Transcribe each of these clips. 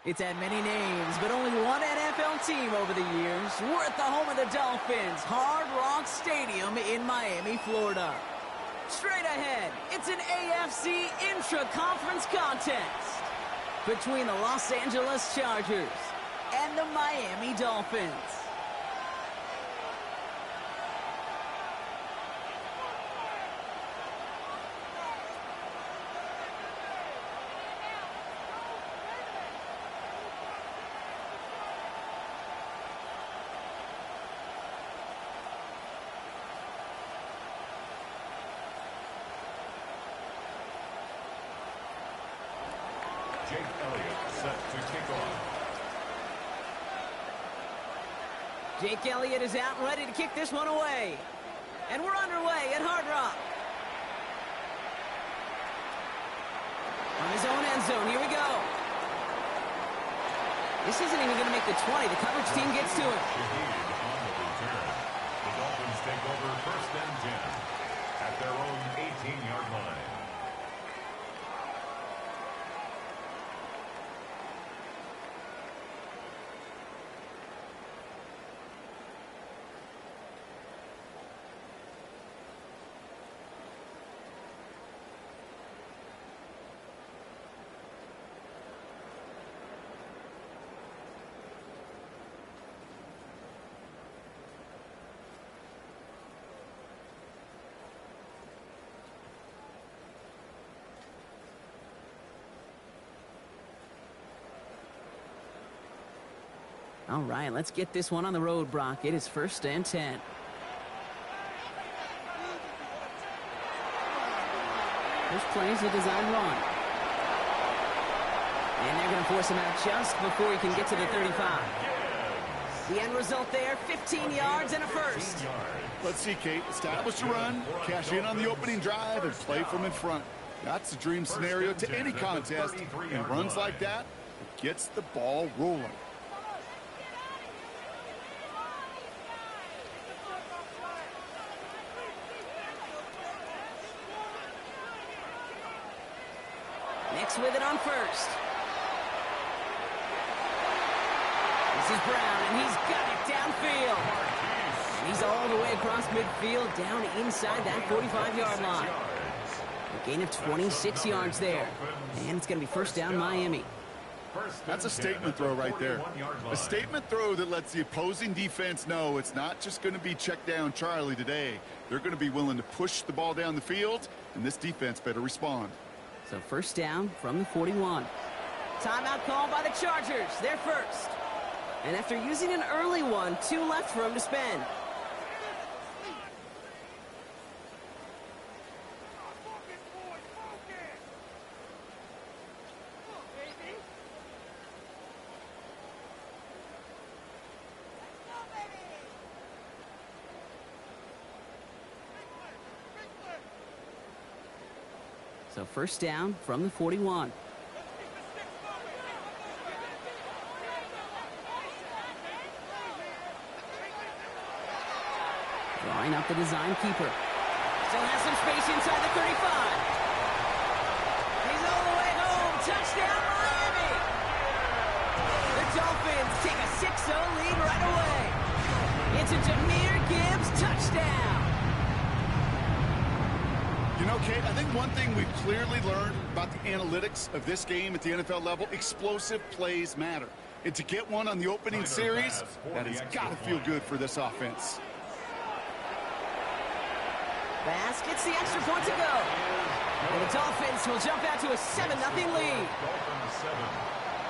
It's had many names, but only one NFL team over the years. We're at the home of the Dolphins, Hard Rock Stadium in Miami, Florida. Straight ahead, it's an AFC intra-conference contest between the Los Angeles Chargers and the Miami Dolphins. Jake Elliott set to kick off. Jake Elliott is out and ready to kick this one away. And we're underway at Hard Rock. On his own end zone, here we go. This isn't even going to make the 20. The coverage team gets to it. The Dolphins take over first and 10 at their own 18-yard line. All right, let's get this one on the road, Brock. It is first and 10. This plays a design run. And they're going to force him out just before he can get to the 35. The end result there, 15 yards and a first. Let's see, Kate. Establish a run, cash in on the opening drive, and play from in front. That's the dream scenario to any contest. And runs like that, it gets the ball rolling. Next with it on first. This is Brown, and he's got it downfield. And he's all the way across midfield, down inside that 45-yard line. A gain of 26 yards there. And it's going to be first down Miami. That's a statement throw right there. A statement throw that lets the opposing defense know it's not just going to be check down Charlie today. They're going to be willing to push the ball down the field, and this defense better respond. So first down from the 41. Timeout called by the Chargers. They're first. And after using an early one, 2 left for him to spend. So first down from the 41. Drawing up the design keeper. Still has some space inside the 35. He's all the way home. Touchdown, Miami! The Dolphins take a 6-0 lead right away. It's a Jahmyr Gibbs touchdown. You know, Kate, I think one thing we've clearly learned about the analytics of this game at the NFL level, explosive plays matter. And to get one on the opening series, that has got to feel good for this offense. Bass gets the extra point to go. And the Dolphins will jump out to a 7-0 lead. Dolphins 7,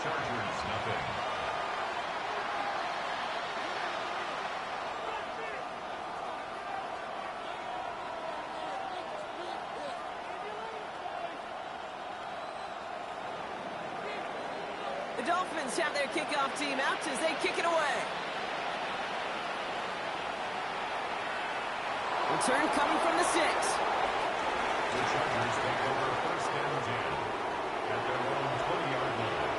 Chargers nothing. The Dolphins have their kickoff team out as they kick it away. Return coming from the 6. The Chargers take over first and 10 at their own 20-yard line.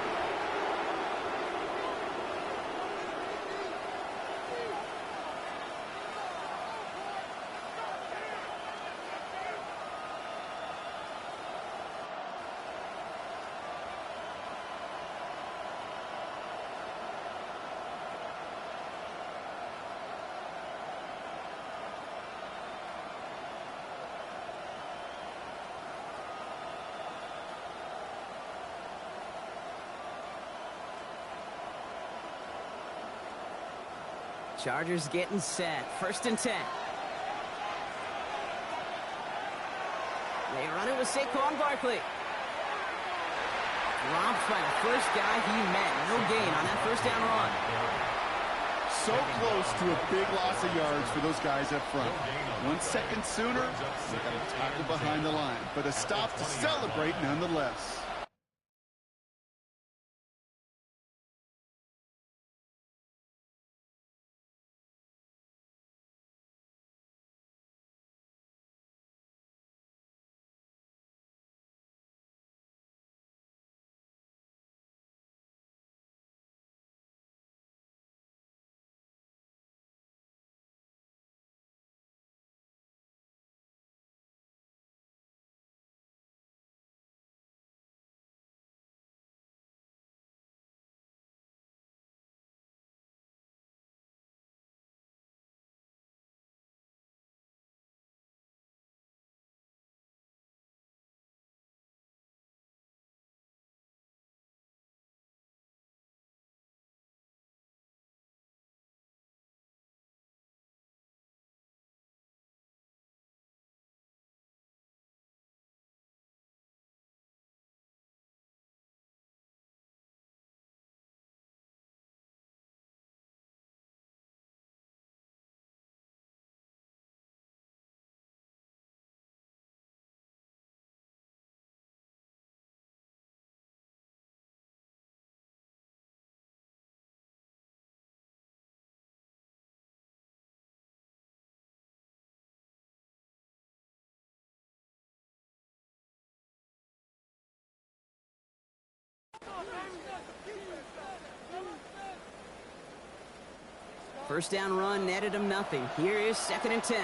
Chargers getting set. 1st and 10. They run it with Saquon Barkley. Dropped by the first guy he met. No gain on that 1st down run. So close to a big loss of yards for those guys up front. 1 second sooner, they got a tackle behind the line. But a stop to celebrate nonetheless. First down run netted him nothing. Here is 2nd and 10.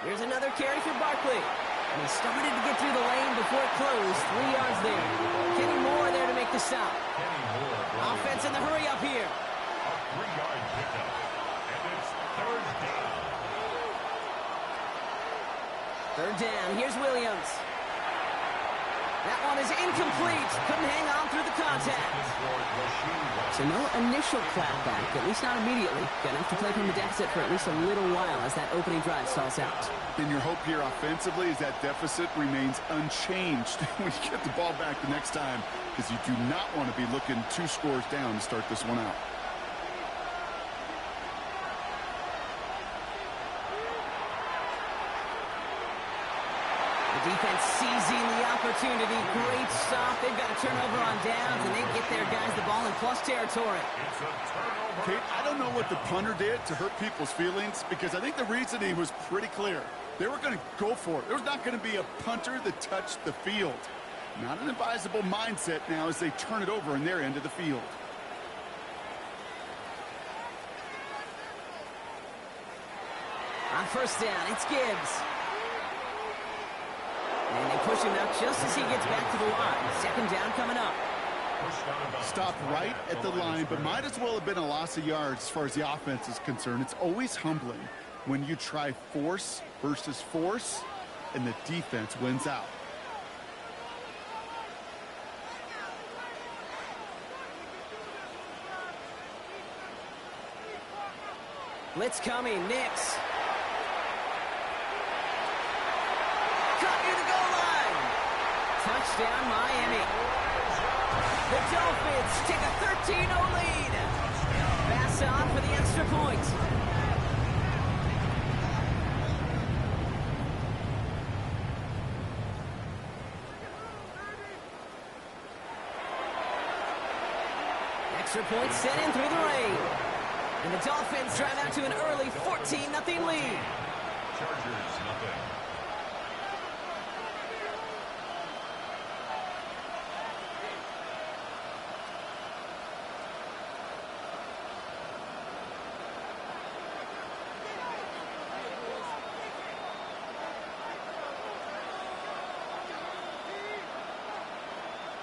Here's another carry for Barkley. And he started to get through the lane before it closed. 3 yards there. Kenny Moore there to make the stop. Offense in the hurry up here. A 3-yard pickup. And it's 3rd down. 3rd down. Here's Williams. That one is incomplete. Couldn't hang on through the contact. So no initial clapback, at least not immediately. Gonna have to play from the deficit for at least a little while as that opening drive stalls out. And your hope here offensively is that deficit remains unchanged when you get the ball back the next time, because you do not want to be looking 2 scores down to start this one out. Defense seizing the opportunity. Great stop. They've got a turnover on downs, and they get their guys the ball in plus territory. It's a turnover. Kate, I don't know what the punter did to hurt people's feelings, because I think the reasoning was pretty clear. They were going to go for it. There's not going to be a punter that touched the field. Not an advisable mindset now as they turn it over in their end of the field. On 1st down, it's Gibbs. And they push him out just as he gets back to the line. 2nd down coming up. Stopped right at the line, but might as well have been a loss of yards as far as the offense is concerned. It's always humbling when you try force versus force, and the defense wins out. Blitz coming, Nix. Cut near the goal line. Touchdown, Miami. The Dolphins take a 13-0 lead. Pass on for the extra point. Extra point sent in through the rain. And the Dolphins drive out to an early 14-0 lead. Chargers, nothing.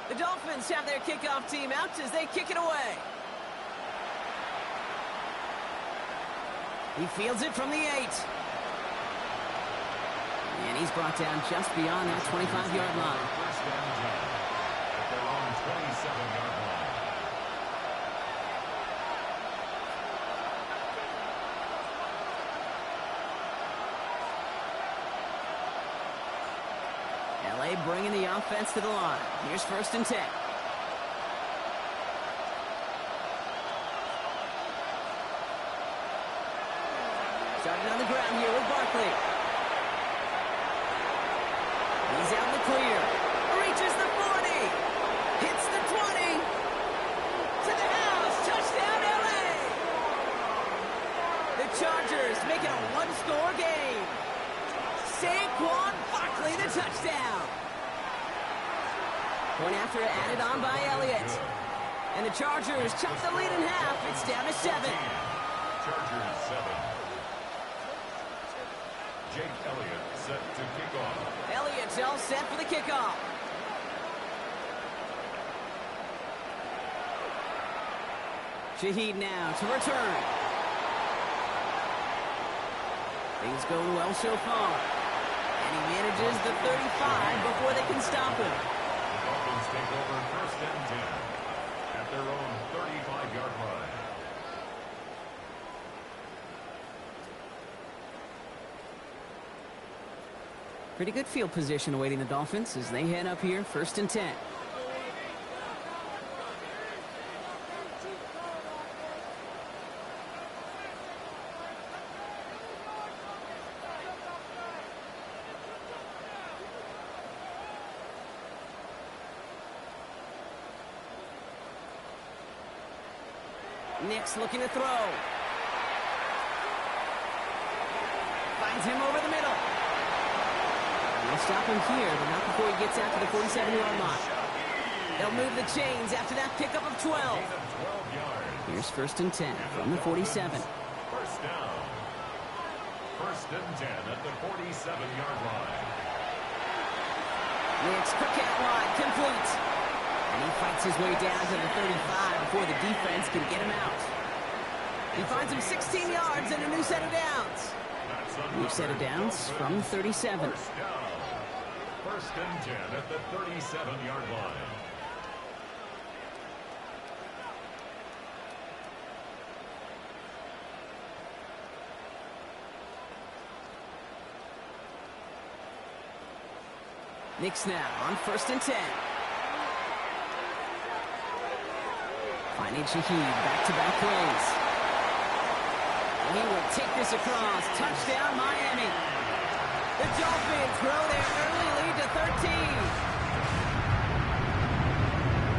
The Dolphins have their kickoff team out as they kick it away. He fields it from the 8. And he's brought down just beyond that 25-yard line. First down, 10 at their own 27-yard line. LA bringing the offense to the line. Here's first and 10. Starting on the ground here with Barkley. He's out in the clear. Reaches the 40. Hits the 20. To the house. Touchdown, LA. The Chargers make it a one-score game. Saquon Barkley, the touchdown. Point after added on by Elliott. And the Chargers chop the lead in half. It's down to 7. Chargers 7. Jake Elliott set to kick off. Elliott's all set for the kickoff. Shaheed now to return. Things going well so far. And he manages the 35 before they can stop him. The Dolphins take over first and 10 at their own 35-yard line. Pretty good field position awaiting the Dolphins as they head up here, first and 10. Nick's looking to throw. Finds him over the middle. They'll stop him here, but not before he gets out to the 47-yard line. They'll move the chains after that pickup of 12. Here's first and 10 from the 47. First down. First and 10 at the 47-yard line. Nick's quick out wide, complete. And he fights his way down to the 35 before the defense can get him out. He finds him 16 yards and a new set of downs. New set of downs from the 37. First down. First and 10 at the 37-yard line. Knicks now on first and 10. Finding Shaheed, back-to-back plays. And he will take this across. Touchdown, Miami. The Dolphins grow their early lead to 13.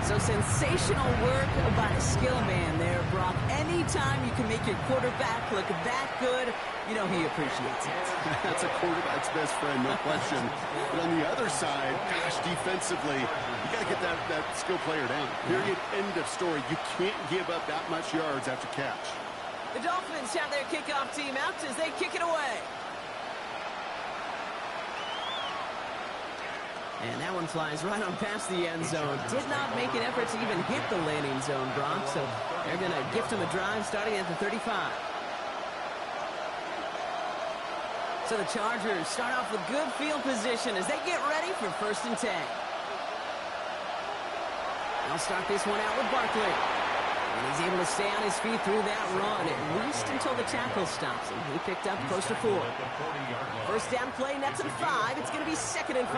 So sensational work by the skill man there, Brock. Anytime you can make your quarterback look that good, you know he appreciates it. That's a quarterback's best friend, no question. But on the other side, gosh, defensively, you got to get that skill player down. Period, end of story. You can't give up that much yards after catch. The Dolphins have their kickoff team out as they kick it away. And that one flies right on past the end zone. Did not make an effort to even hit the landing zone, Brock. So they're going to gift him a drive starting at the 35. So the Chargers start off with good field position as they get ready for first and 10. They'll start this one out with Barkley. And he's able to stay on his feet through that run, at least until the tackle stops him. He picked up close to 4. First down play, nets at 5. It's going to be second and 5.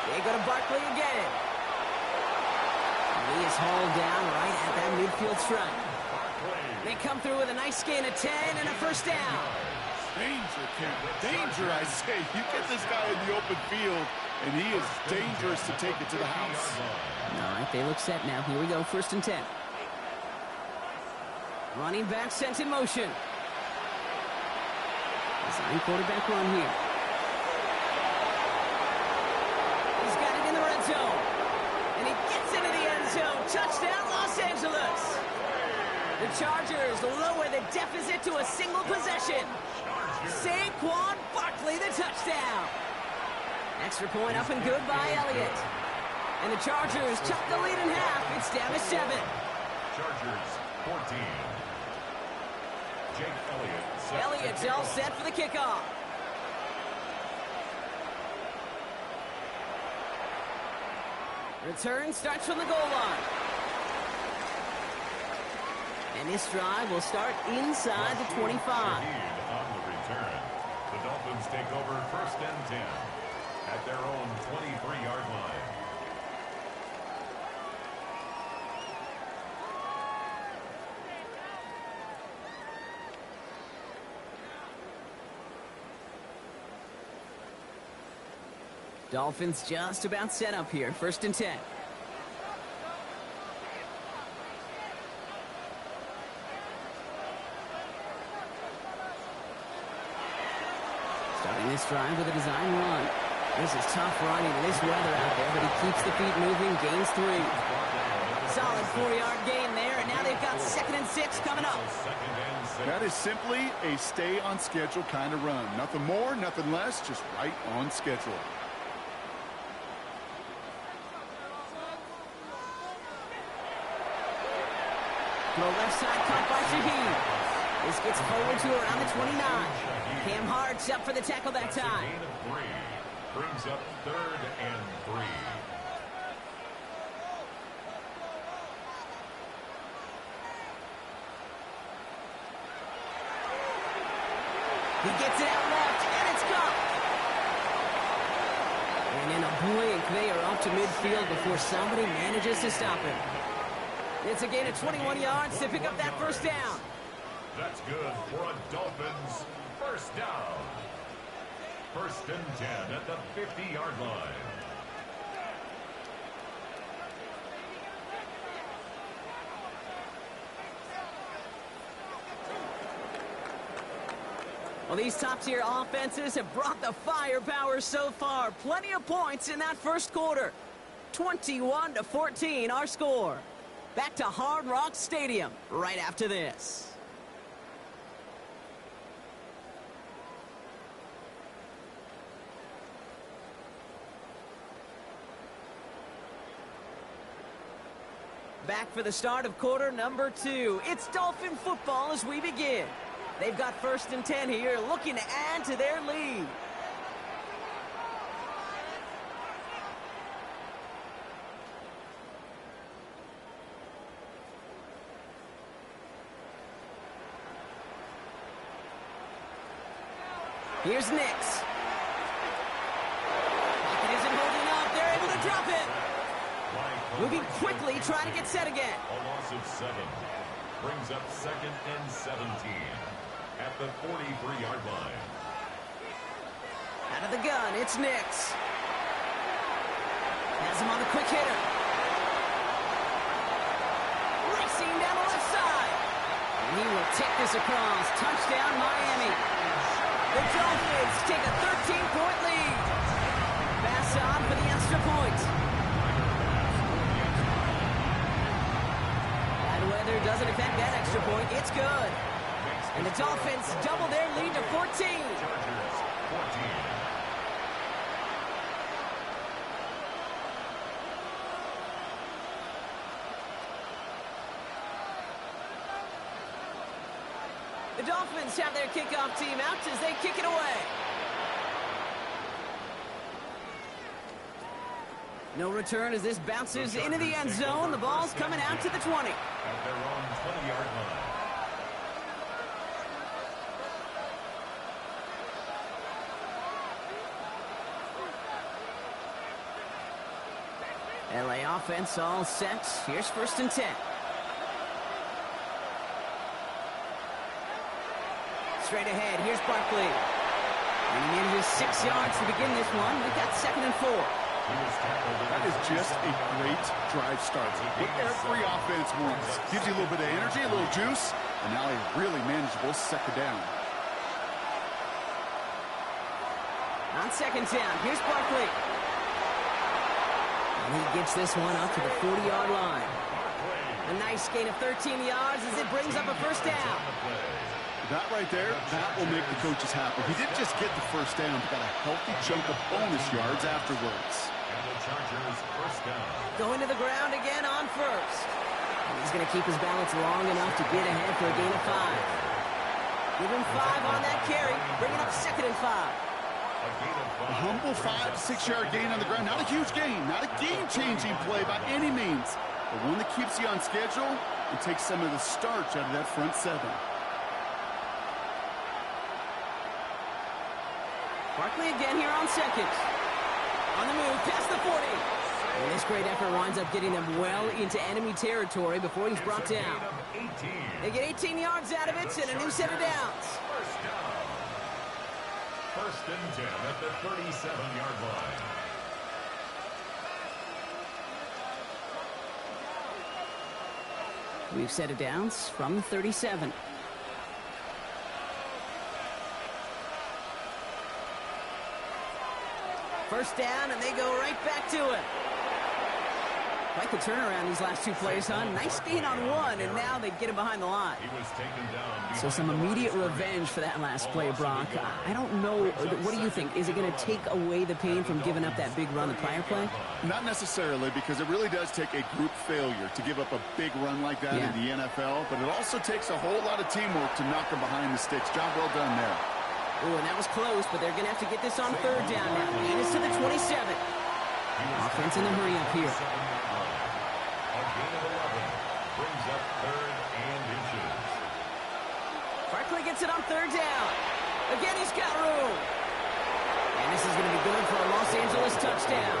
They go to Barkley again. He is hauled down right at that midfield stripe. They come through with a nice gain of 10 and a first down. Danger, Campbell. Danger, I say. You get this guy in the open field, and he is dangerous to take it to the house. All right, they look set now. Here we go, first and 10. Running back sent in motion. Design quarterback run here. He's got it in the red zone. And he gets into the end zone. Touchdown, Los Angeles. The Chargers lower the deficit to a single possession. Saquon Barkley, the touchdown. Extra point up and good by Elliott. And the Chargers cut the lead in half. It's down to 7. Chargers 14. Jake Elliott. Elliott's all set for the kickoff. Return starts from the goal line. And this drive will start inside the 25. On the return, the Dolphins take over 1st and 10 at their own 23-yard line. Dolphins just about set up here. 1st and 10. Starting this drive with a design run. This is tough running in this weather out there, but he keeps the feet moving, gains 3. Solid 4-yard gain there, and now they've got 2nd and 6 coming up. That is simply a stay-on-schedule kind of run. Nothing more, nothing less, just right on schedule. Throw left side, caught by Shaheed. This gets forward to around the 29. Cam Hart's up for the tackle that time. Gain of 3. Brings up 3rd and 3. He gets it out left, and it's gone. And in a blink, they are up to midfield before somebody manages to stop him. It's a gain of 21 yards to pick up that 1st down. That's good for a Dolphins 1st down. 1st and 10 at the 50-yard line. Well, these top-tier offenses have brought the firepower so far. Plenty of points in that 1st quarter. 21-14, our score. Back to Hard Rock Stadium right after this. Back for the start of quarter number 2. It's Dolphin football as we begin. They've got 1st and 10 here, looking to add to their lead. Here's Nix. Pocket isn't holding up. They're able to drop it. Moving quickly, trying to get set again. A loss of 7. Brings up 2nd and 17 at the 43-yard line. Out of the gun, it's Nix. Has him on the quick hitter. Racing down the left side. And he will take this across. Touchdown, Miami. The Dolphins take a 13-point lead. Pass on for the extra point. Bad weather doesn't affect that extra point. It's good. And the Dolphins double their lead to 14. Chargers 14. The Dolphins have their kickoff team out as they kick it away. No return as this bounces into the end zone. The ball's coming out to the 20. At their own 20-yard line. LA offense all set. Here's 1st and 10. Straight ahead, here's Barkley. And he manages 6 yards to begin this one. We've got 2nd and 4. That is just a great drive start. What every offense wants. Gives you a little bit of energy, a little juice, and now a really manageable 2nd down. On 2nd down, here's Barkley. And he gets this one up to the 40-yard line. A nice gain of 13 yards as it brings up a 1st down. That right there, that will make the coaches happy. He didn't just get the 1st down, but got a healthy chunk of bonus yards afterwards. And the Chargers first down. Going to the ground again on first. And he's going to keep his balance long enough to get ahead for a gain of 5. Give him 5 on that carry, bringing up 2nd and 5. A humble 5 to 6 yard gain on the ground. Not a huge gain, not a game-changing play by any means, but one that keeps you on schedule and takes some of the starch out of that front 7. Barkley again here on 2nd. On the move, past the 40. And this great effort winds up getting them well into enemy territory before he's brought down. They get 18 yards out of it and a new set of downs. First down. First and 10 at the 37-yard line. We've set of downs from the 37. First down, and they go right back to it. Quite the turnaround these last 2 plays, huh? Nice gain on 1, and now they get him behind the line. He was taken down. So some immediate revenge for that last play, Brock. I don't know. What do you think? Is it going to take away the pain from giving up that big run the prior play? Not necessarily, because it really does take a group failure to give up a big run like that in the NFL, but it also takes a whole lot of teamwork to knock them behind the sticks. Job well done there. Ooh, and that was close, but they're going to have to get this on 3rd down now. Gain is to the 27. Offense in a hurry up here. A gain of 11 brings up 3rd and inches. Barkley gets it on 3rd down. Again, he's got room. And this is going to be good for a Los Angeles touchdown.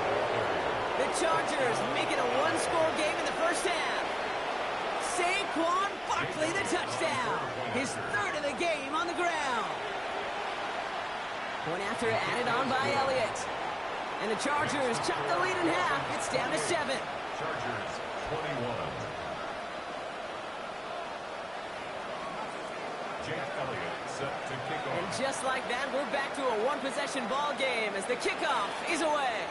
The Chargers make it a 1-score game in the first half. Saquon Barkley, the touchdown. His 3rd of the game on the ground. Point after added on by Elliott. And the Chargers chop the lead in half. It's down to 7. Chargers 21. Jake Elliott set to kick off. And just like that, we're back to a 1-possession ball game as the kickoff is away.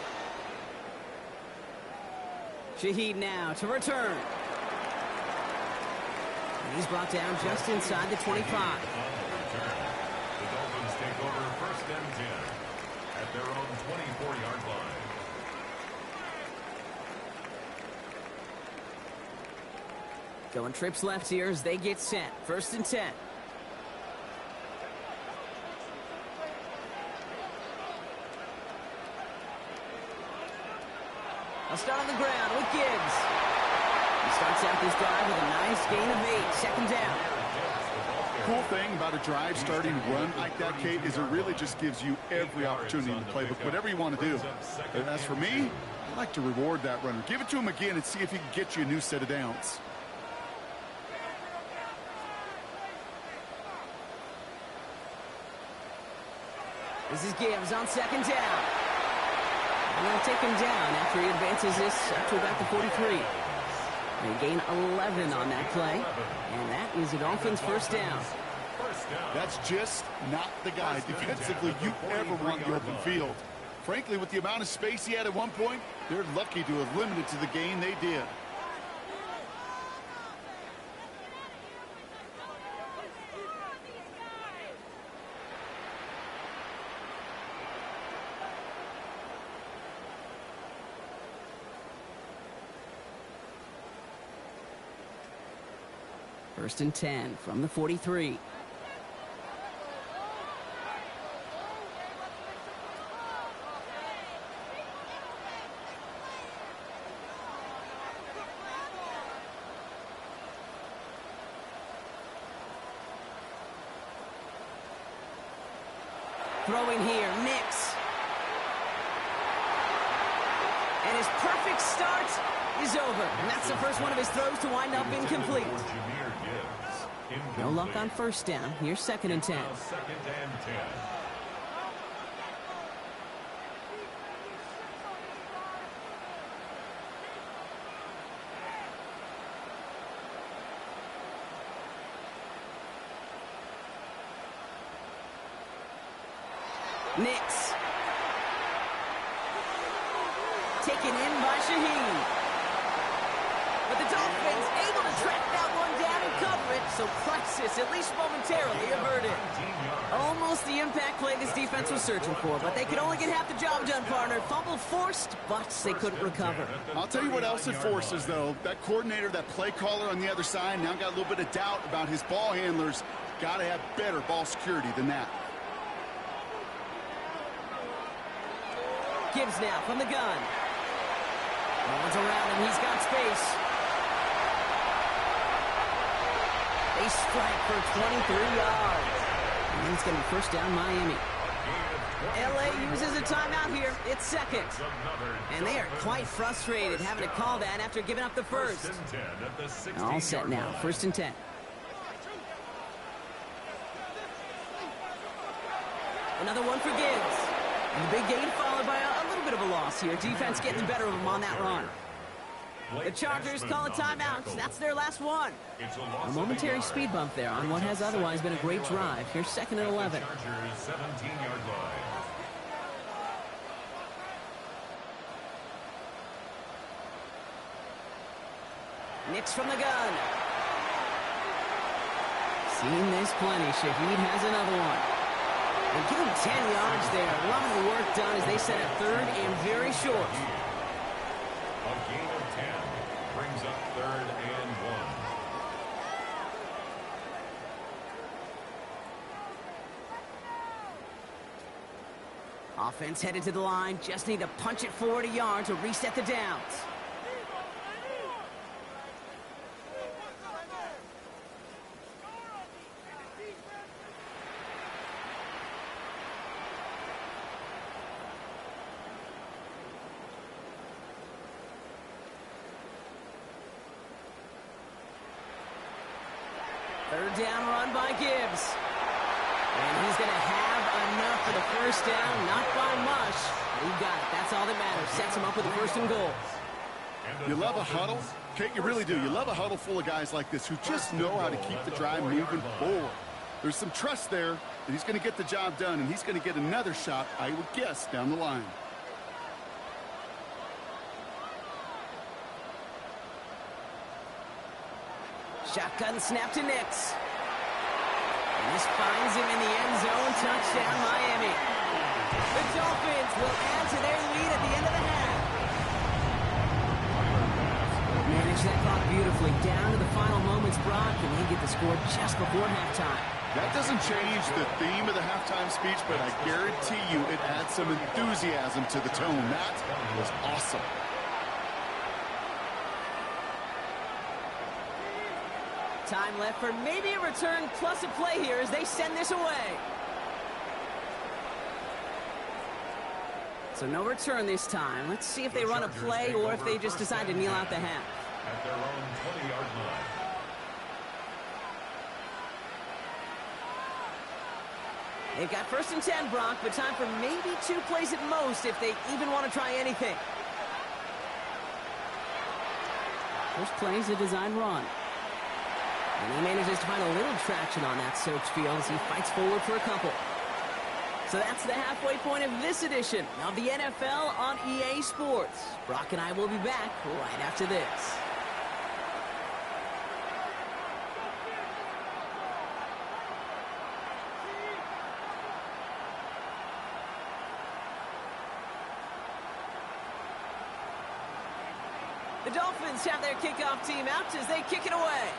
Shaheed now to return. And he's brought down just inside the 25. The Dolphins take over 1st and 10 at their own 24-yard line. Going trips left here as they get set. 1st and 10. I'll start on the ground with Gibbs. He starts out this drive with a nice gain of 8. 2nd down. Cool thing about a drive starting run like that, Kate, is it really just gives you every opportunity in the playbook, whatever you want to do. And as for me, I like to reward that runner. Give it to him again and see if he can get you a new set of downs. This is Gibbs on 2nd down. And they'll take him down after he advances this up to about the 43. They gain 11 on that play, and that is a Dolphins' 1st down. That's just not the guy defensively you ever want in the open field. Frankly, with the amount of space he had at one point, they're lucky to have limited to the gain they did. First and 10 from the 43. Throwing here, Nix. And his perfect start is over. And that's the first one of his throws to wind up incomplete. No luck on 1st down. Here's 2nd and 10. 2nd and 10. Nix. Taken in by Shaheed. But the Dolphins able to track that one down and cover it. So classic practice, at least momentarily, averted. Almost the impact play this defense was searching for, but they could only get half the job done, partner. Fumble forced, but they couldn't recover. I'll tell you what else it forces, though. That coordinator, that play caller on the other side, now got a little bit of doubt about his ball handlers. Got to have better ball security than that. Gibbs now from the gun. No one's around him. He's got space. They strike for 23 yards. And then it's going to be first down Miami. LA uses a timeout here. It's second. And they are quite frustrated having to call that after giving up the first. All set now. First and 10. Another one for Gibbs. And the big gain followed by a little bit of a loss here. Defense getting the better of them on that run. The Chargers call a timeout. That's their last one. A momentary speed bump there on what has otherwise been a great drive. Here's second and 11. Nix from the gun. Seen this plenty. Shaheed has another one. And give him 10 yards there. A lot of the work done as they set a third and very short. A gain of 10 brings up third and 1. Offense headed to the line. Just need to punch it forward a yard to reset the downs. Third down run by Gibbs. And he's going to have enough for the first down. Not by much. He got it. That's all that matters. Sets him up with the first and goal. You love a huddle? Kate, you really do. You love a huddle full of guys like this who just know how to keep the drive moving forward. There's some trust there that he's going to get the job done, and he's going to get another shot, I would guess, down the line. Shotgun snap to Nix. And this finds him in the end zone. Touchdown, Miami. The Dolphins will add to their lead at the end of the half. Manage that clock beautifully. Down to the final moments, Brock, and they get the score just before halftime. That doesn't change the theme of the halftime speech, but I guarantee you it adds some enthusiasm to the tone. That was awesome. Time left for maybe a return plus a play here as they send this away. So no return this time. Let's see if they run a play or if they just decide to kneel out the half. At their own 20-yard line. They've got first and 10, Brock, but time for maybe 2 plays at most if they even want to try anything. First play is a design run. And he manages to find a little traction on that search field as he fights forward for a couple. So that's the halfway point of this edition of the NFL on EA Sports. Brock and I will be back right after this. The Dolphins have their kickoff team out as they kick it away.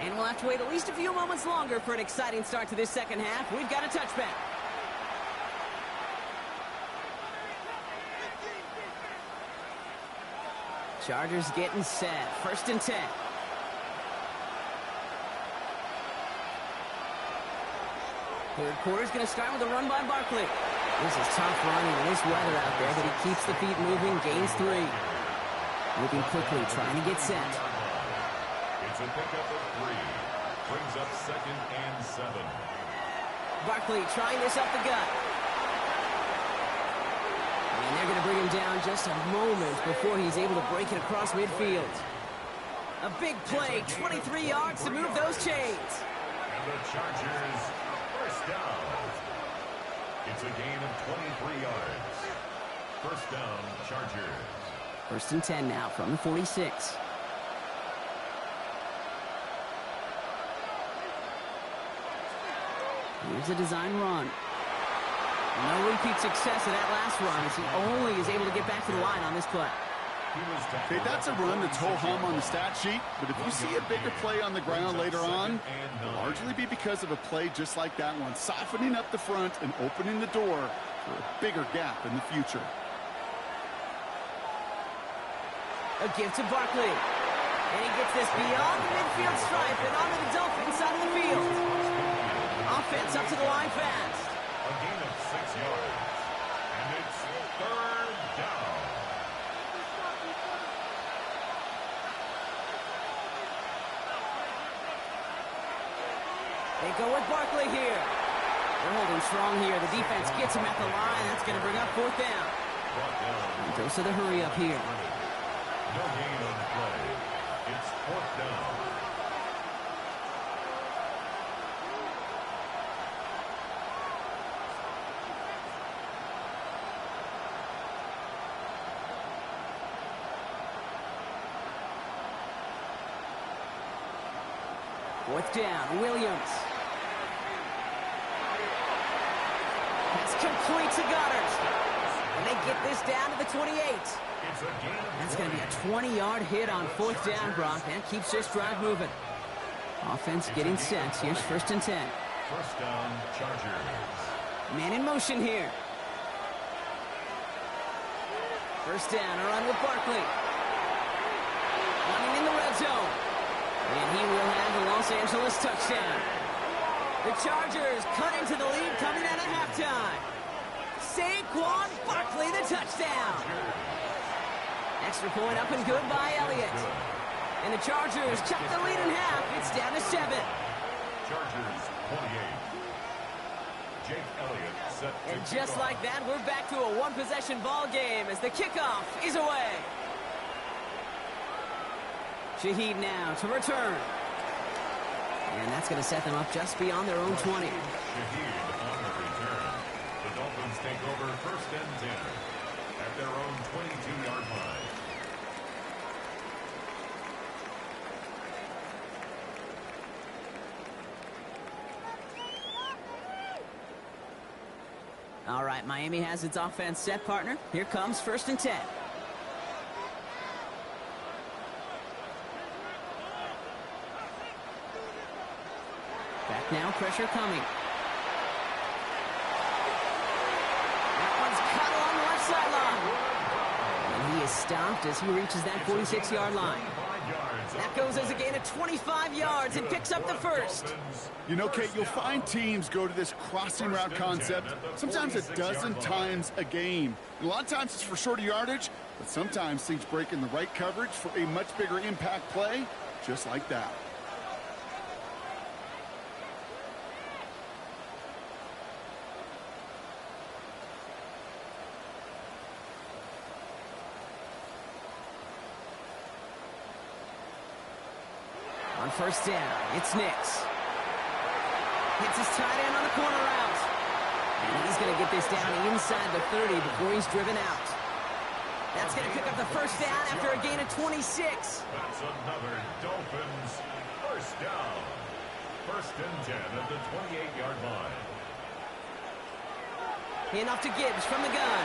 And we'll have to wait at least a few moments longer for an exciting start to this second half. We've got a touchback. Chargers getting set. First and 10. Third quarter's going to start with a run by Barkley. This is tough running in this weather out there, but he keeps the feet moving, gains 3. Moving quickly, trying to get set. It's a pickup of 3. Brings up second and 7. Barkley trying this up the gut. And they're going to bring him down just a moment before he's able to break it across midfield. A big play, 23 yards to move those chains. And the Chargers first down. It's a gain of 23 yards. First down, Chargers. First and 10 now from the 46. Here's a design run. No repeat success of that last run as he only is able to get back to the line on this play. Okay, that's a run that's ho-hum on the stat sheet, but if you see a bigger play on the ground later on, it'll largely be because of a play just like that one, softening up the front and opening the door for a bigger gap in the future. A give to Barkley. And he gets this beyond the midfield stripe and onto the Dolphins side of the field. Offense up to the line fast. A gain of 6 yards. And it's 3rd down. They go with Barkley here. They're holding strong here. The defense gets him at the line. That's going to bring up 4th down. He goes to the hurry up here. No gain on the play. It's 4th down. Fourth down, Williams. Pass complete to Goddard. And they get this down to the 28. That's going to be a 20-yard hit on 4th down, Brock. That keeps this drive moving. Offense getting set. Here's 1st and 10. 1st down, Chargers. Man in motion here. 1st down, a run with Barkley. Running in the red zone. And he will have the Los Angeles touchdown. The Chargers cut into the lead coming out of halftime. Saquon Barkley, the touchdown. Extra point up and good by Elliott. And the Chargers cut the lead in half. It's down to 7. Chargers 28. Jake Elliott set to And just like that, we're back to a one-possession ball game as the kickoff is away. Shaheed now to return. And that's going to set them up just beyond their own 20. Shaheed on the return. The Dolphins take over 1st and 10 at their own 22-yard line. All right, Miami has its offense set, partner. Here comes 1st and 10. Back now, pressure coming. That one's cut along the left sideline. And he is stopped as he reaches that 46-yard line. That goes as a gain of 25 yards and picks up the 1st. You know, Kate, you'll find teams go to this crossing route concept sometimes a dozen times a game. A lot of times it's for shorter yardage, but sometimes teams break in the right coverage for a much bigger impact play, just like that. On 1st down, it's Nix. Hits his tight end on the corner route. And he's going to get this down inside the 30 before he's driven out. That's going to pick up the 1st down after a gain of 26. That's another Dolphins 1st down. 1st and 10 at the 28-yard line. Handoff to Gibbs from the gun.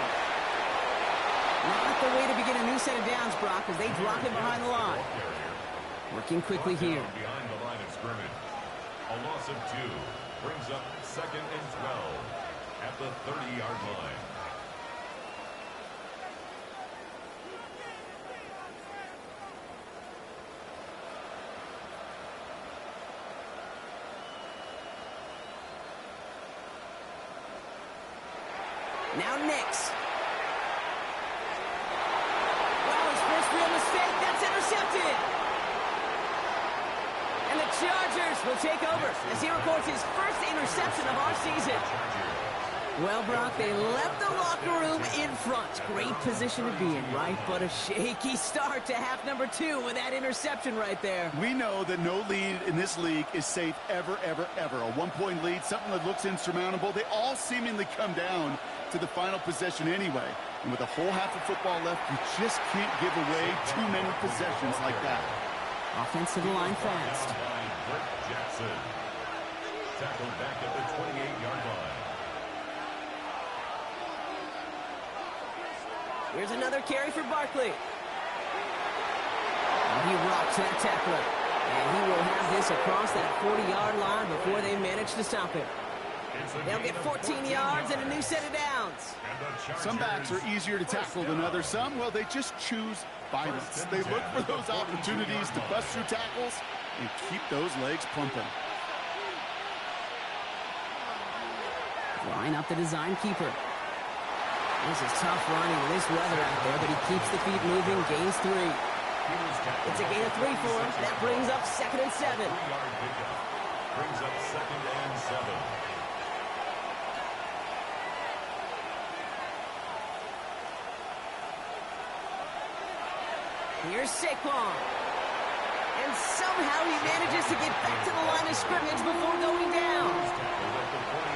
Not the way to begin a new set of downs, Brock, as they drop him behind the line. Working quickly here. Behind the line of scrimmage. A loss of 2 brings up 2nd and 12 at the 30-yard line. Now Nix. Well, his first real mistake. That's intercepted. And the Chargers will take over as he records his first interception of our season. Well, Brock, they left the locker room in front. Great position to be in, right? But a shaky start to half number 2 with that interception right there. We know that no lead in this league is safe ever, ever, ever. A one-point lead, something that looks insurmountable. They all seemingly come down to the final possession anyway. And with a whole half of football left, you just can't give away too many possessions like that. Offense to the line fast. Tackled back at the 28-yard line. Here's another carry for Barkley. And he rocks that tackler. And he will have this across that 40-yard line before they manage to stop him. They'll get 14 yards and a new set of downs. Some backs are easier to tackle than others. Some, well, they just choose violence. They look for those opportunities to bust through tackles and keep those legs pumping. Line up the design keeper. This is tough running in this weather out there, but he keeps the feet moving, gains 3. It's a gain of 3 for him. That brings up 2nd and 7. Brings up 2nd and 7. Here's Saquon. And somehow he manages to get back to the line of scrimmage before going down.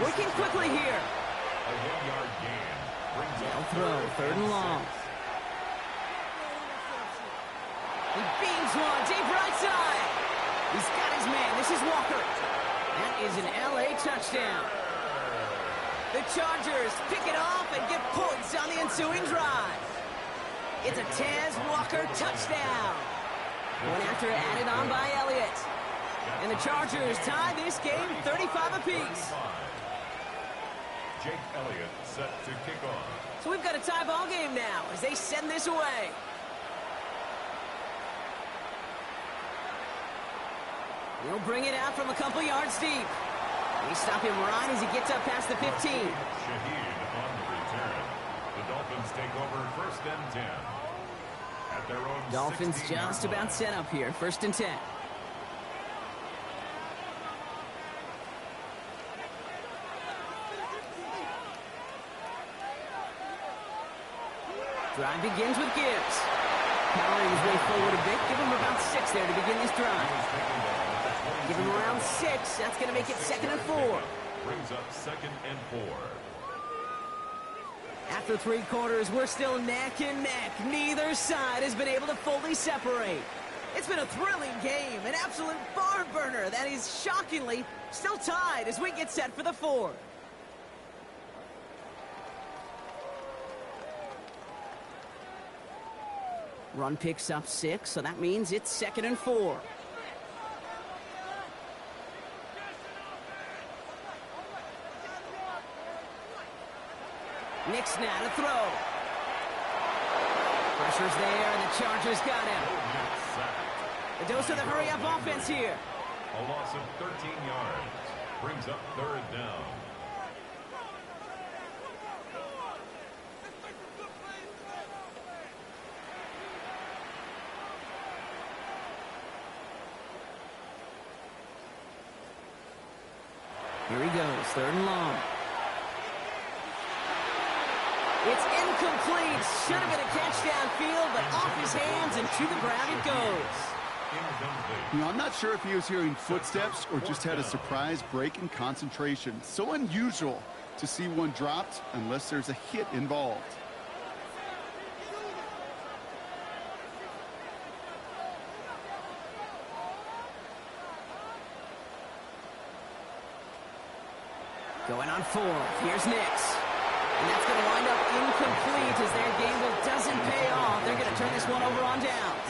Working quickly here. A 1-yard gain. They'll throw, 3rd and long. He beams one, deep right side. He's got his man. This is Walker. That is an LA touchdown. The Chargers pick it off and get points on the ensuing drive. It's a Taz Walker touchdown. One after added on by Elliott. And the Chargers tie this game 35 apiece. Jake Elliott set to kick off. So we've got a tie ball game now as they send this away. He'll bring it out from a couple yards deep. They stop him right as he gets up past the 15. Shaheed on the return. The Dolphins take over 1st and 10. At their own Dolphins just about set up here. 1st and 10. Drive begins with Gibbs. Powering his way forward a bit. Give him about 6 there to begin this drive. Give him around 6. That's going to make it 2nd and 4. Brings up 2nd and 4. After 3 quarters, we're still neck and neck. Neither side has been able to fully separate. It's been a thrilling game, an absolute barn burner that is shockingly still tied as we get set for the 4th. Run picks up 6, so that means it's 2nd and 4. Nix now to throw. Pressure's there, and the Chargers got him. The dose of the hurry-up offense here. A loss of 13 yards. Brings up 3rd down. Here he goes, 3rd and long. It's incomplete. Should have been a catch downfield, but off his hands and to the ground it goes. You know, I'm not sure if he was hearing footsteps or just had a surprise break in concentration. So unusual to see one dropped unless there's a hit involved. Going on 4th. Here's Nix. And that's going to wind up incomplete as their gamble doesn't pay off. They're going to turn this one over on downs.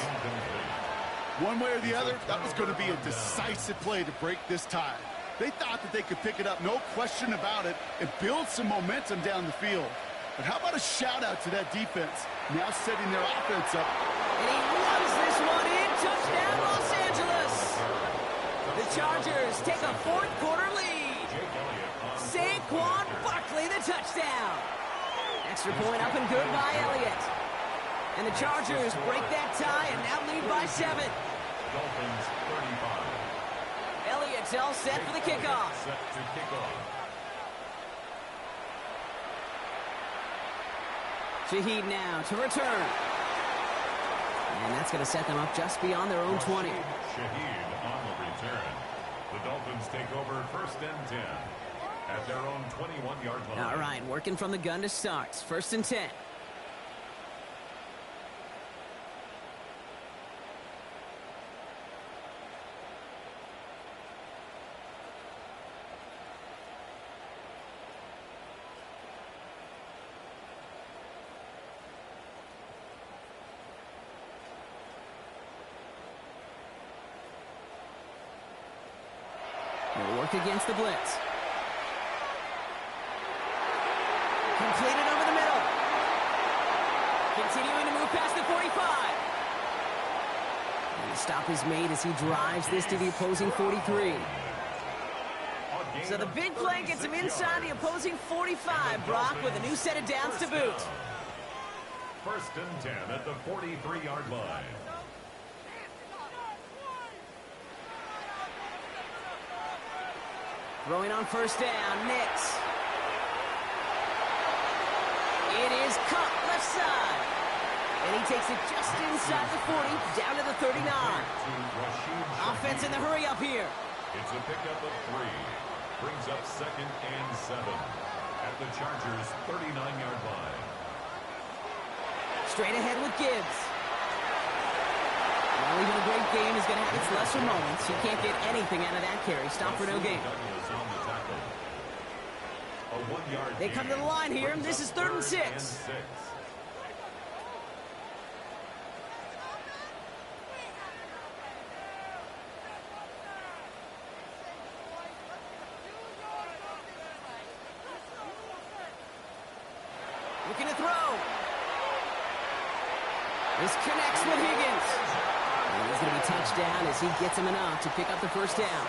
One way or the other, that was going to be a decisive play to break this tie. They thought that they could pick it up, no question about it, and build some momentum down the field. But how about a shout-out to that defense, now setting their offense up. And he runs this one in. Touchdown, Los Angeles. The Chargers take a 4th quarter lead. Saquon Barkley, the touchdown. Extra point up and good by Elliott. And the Chargers break that tie and now lead by 7. Dolphins 35. Elliott's all set for the kickoff. Set to kick off. Shaheed now to return. And that's going to set them up just beyond their own 20. Shaheed on the return. The Dolphins take over 1st and 10 at their own 21-yard line. All right, working from the gun to start. 1st and 10. They'll work against the blitz. Completed over the middle. Continuing to move past the 45. And the stop is made as he drives this to the opposing 43. So the big play gets him inside the opposing 45, Brock, with a new set of downs to boot. First and 10 at the 43-yard line. Throwing on first down, Nix. It is cut left side. And he takes it just inside the 40, down to the 39. Offense in the hurry up here. It's a pickup of 3. Brings up 2nd and 7 at the Chargers' 39-yard line. Straight ahead with Gibbs. Well, even a great game is going to have its lesser moments. You can't get anything out of that carry. Stop for no gain. They come to the line here, and this is 3rd and 6. Looking to throw. This connects with Higgins. And he's going to be touchdown as he gets him enough to pick up the first down.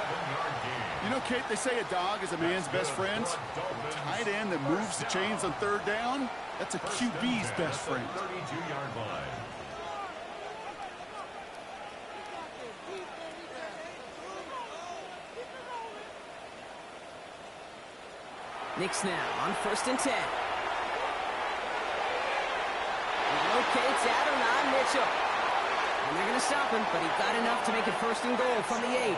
You know, Kate, they say a dog is a man's best friend. A tight end that moves the chains on 3rd down, that's a QB's best friend. 32-yard line. Nix now on 1st and 10. Locates Adonai Mitchell. And they're going to stop him, but he got enough to make it 1st and goal from the 8.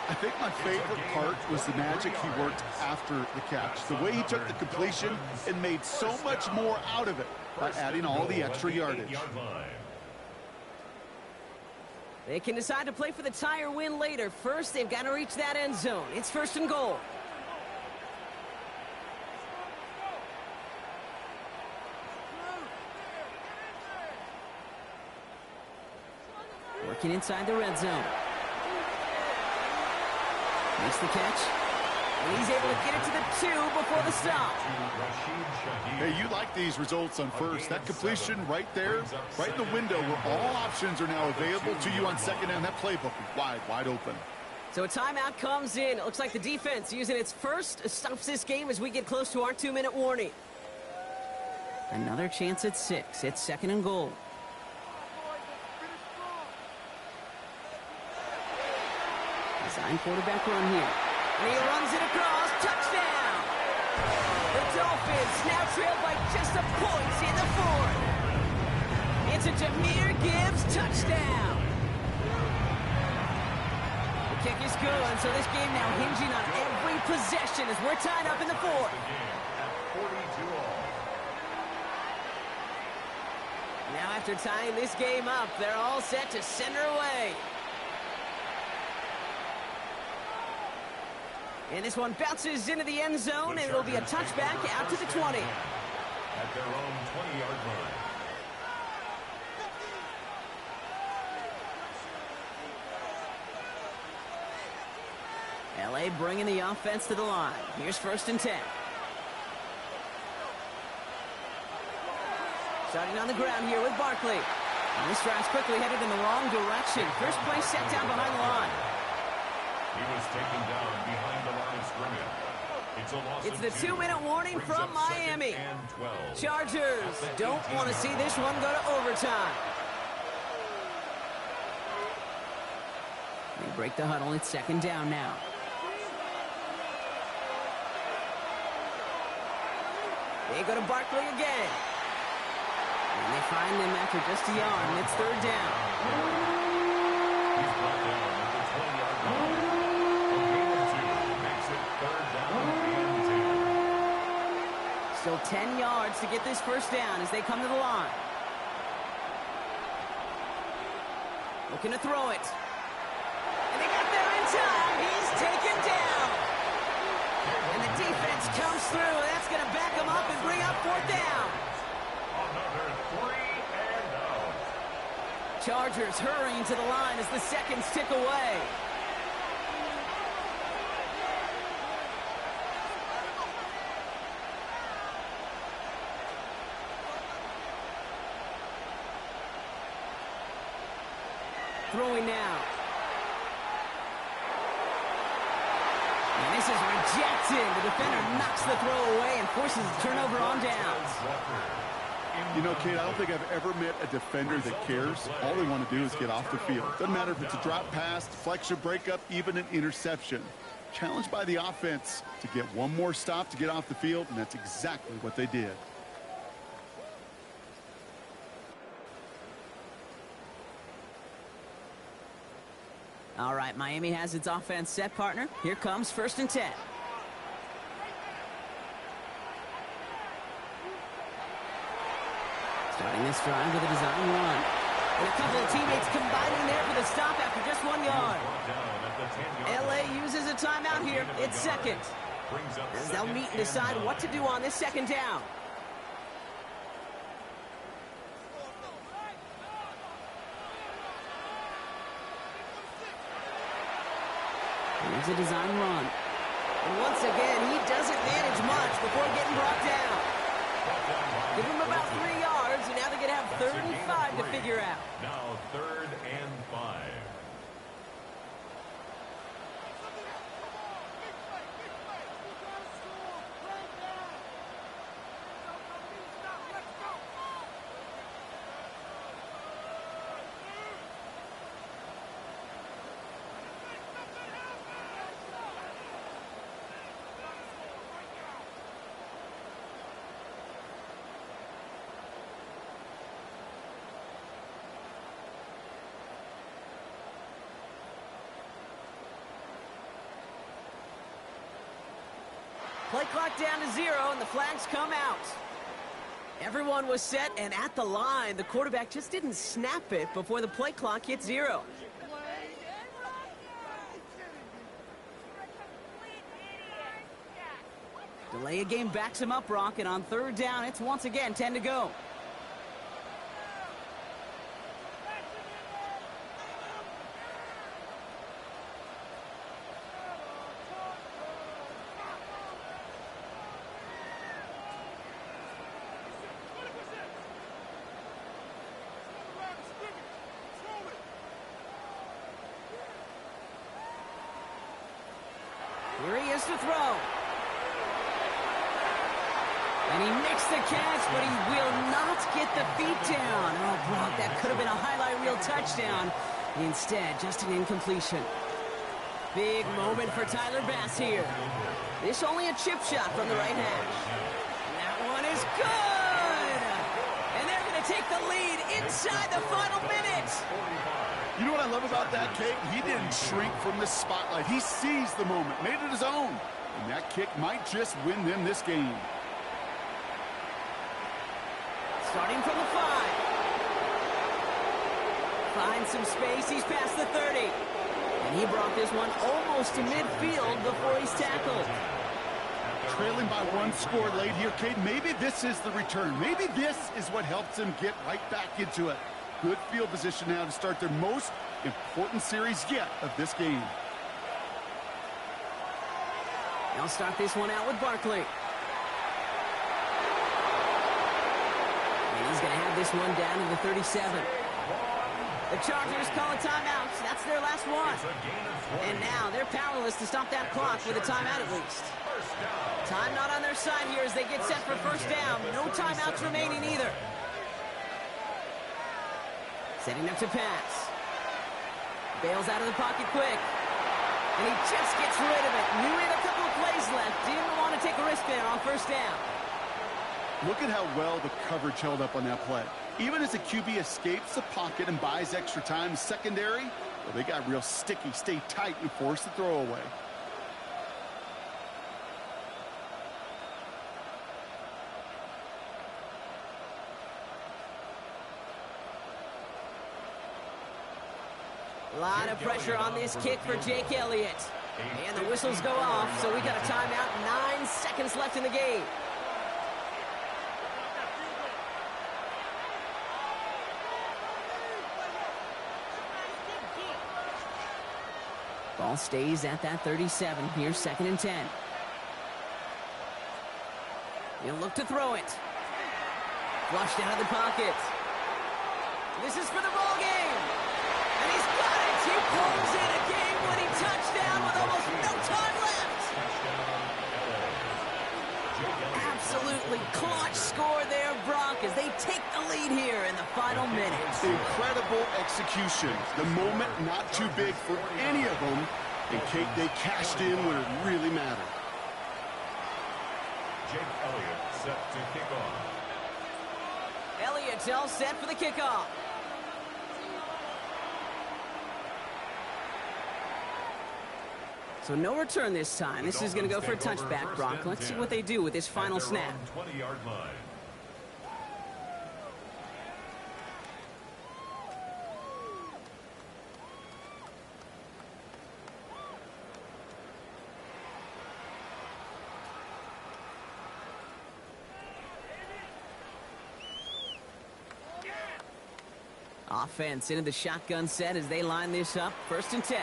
I think my favorite part was the magic he worked after the catch. The way he took the completion and made so much more out of it by adding all the extra yardage. They can decide to play for the tie or win later. First, they've got to reach that end zone. It's 1st and goal. Working inside the red zone. Makes the catch. And he's able to get it to the 2 before the stop. Hey, you like these results on first. That completion right there, right in the window where all options are now available to you on 2nd down. That playbook is wide open. So a timeout comes in. It looks like the defense using its first stops this game as we get close to our 2-minute warning. Another chance at 6. It's 2nd and goal. Design quarterback run here. And he runs it across. Touchdown! The Dolphins now trail by just a point in the 4th. It's a Jahmyr Gibbs touchdown. The kick is good, so this game now hinging on every possession as we're tied up in the 4th. Now after tying this game up, they're all set to send her away. And this one bounces into the end zone, and it'll be a touchback out to the 20. At their own 20-yard line. LA bringing the offense to the line. Here's 1st and 10. Starting on the ground here with Barkley. And this drive's quickly headed in the wrong direction. First play set down behind the line. He was taken down behind the line of scrimmage. It's a loss It's the of 2. 2-minute warning from Miami. Chargers don't want to see this one go to overtime. They break the huddle. It's 2nd down now. They go to Barkley again. And they find him after just a yard, and it's 3rd down. He's brought down at the 20-yard line. A gain of 2 makes it 3rd down and 10. Still 10 yards to get this first down as they come to the line. Looking to throw it. And they got there in time. He's taken down. And the defense comes through. That's going to back him up and bring up 4th down. Another 3 and out. Chargers hurrying to the line as the seconds tick away. Throwing now. And this is rejected. The defender knocks the throw away and forces a turnover on downs. You know, Kate, I don't think I've ever met a defender that cares. All they want to do is get off the field. Doesn't matter if it's a drop pass, deflection, breakup, even an interception. Challenged by the offense to get one more stop to get off the field, and that's exactly what they did. All right, Miami has its offense set, partner. Here comes 1st and 10. Starting this drive with a design run. And a couple of teammates combining there for the stop after just 1 yard. LA uses a timeout here. It's second. As they'll meet and decide what to do on this 2nd down. Here's a design run. And once again, he doesn't manage much before getting brought down. Give him about 3 yards, and now they're going to have 35 to figure out. Now 3rd and 5. Play clock down to 0, and the flags come out. Everyone was set and at the line. The quarterback just didn't snap it before the play clock hit 0. Delay of game backs him up, Brock, and on 3rd down, it's once again 10 to go. Here he is to throw. And he makes the catch, but he will not get the feet down. Oh, Brock, that could have been a highlight reel touchdown. Instead, just an incompletion. Big moment for Tyler Bass here. This only a chip shot from the right hash. That one is good! And they're going to take the lead inside the final minute. You know what I love about that, Kate? He didn't shrink from the spotlight. He seized the moment, made it his own. And that kick might just win them this game. Starting from the 5. Finds some space. He's past the 30. And he brought this one almost to midfield before he's tackled. Trailing by 1 score late here, Kate. Maybe this is the return. Maybe this is what helps him get right back into it. Good field position now to start their most important series yet of this game. They'll start this one out with Barkley. And he's going to have this one down to the 37. The Chargers call a timeout. That's their last one. And now they're powerless to stop that clock with a timeout at least. Time not on their side here as they get set for 1st down. No timeouts remaining either. Setting up to pass. Bails out of the pocket quick. And he just gets rid of it. Knew he had a couple of plays left. Didn't want to take a risk there on 1st down. Look at how well the coverage held up on that play. Even as the QB escapes the pocket and buys extra time, secondary, well, they got real sticky, stay tight, and force the throw away. A lot of pressure on this kick for Jake Elliott. And the whistles go off, so we got a timeout. 9 seconds left in the game. Ball stays at that 37. Here's 2nd and 10. He'll look to throw it. Flushed out of the pocket. This is for the ball game. And he's got absolutely clutch score there, Brock, as they take the lead here in the final minutes. Incredible execution. The moment not too big for any of them, and Kate, they cashed in when it really mattered. Jake Elliott set to kick off. Elliott's all set for the kickoff. So no return this time. This is going to go for a touchback, Brock. Let's see what they do with this final snap. 20-yard line. Offense into the shotgun set as they line this up. 1st and 10.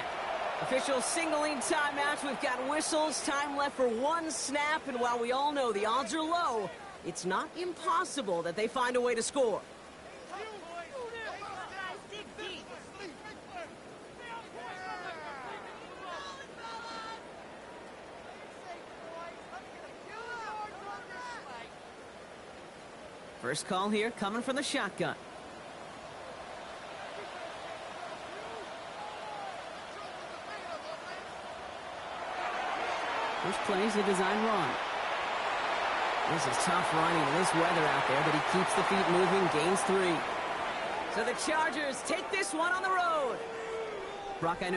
Officials signaling timeouts. We've got whistles. Time left for one snap. And while we all know the odds are low, it's not impossible that they find a way to score. First call here coming from the shotgun. First play is a design run. This is tough running in this weather out there, but he keeps the feet moving, gains 3. So the Chargers take this one on the road. Brock, I know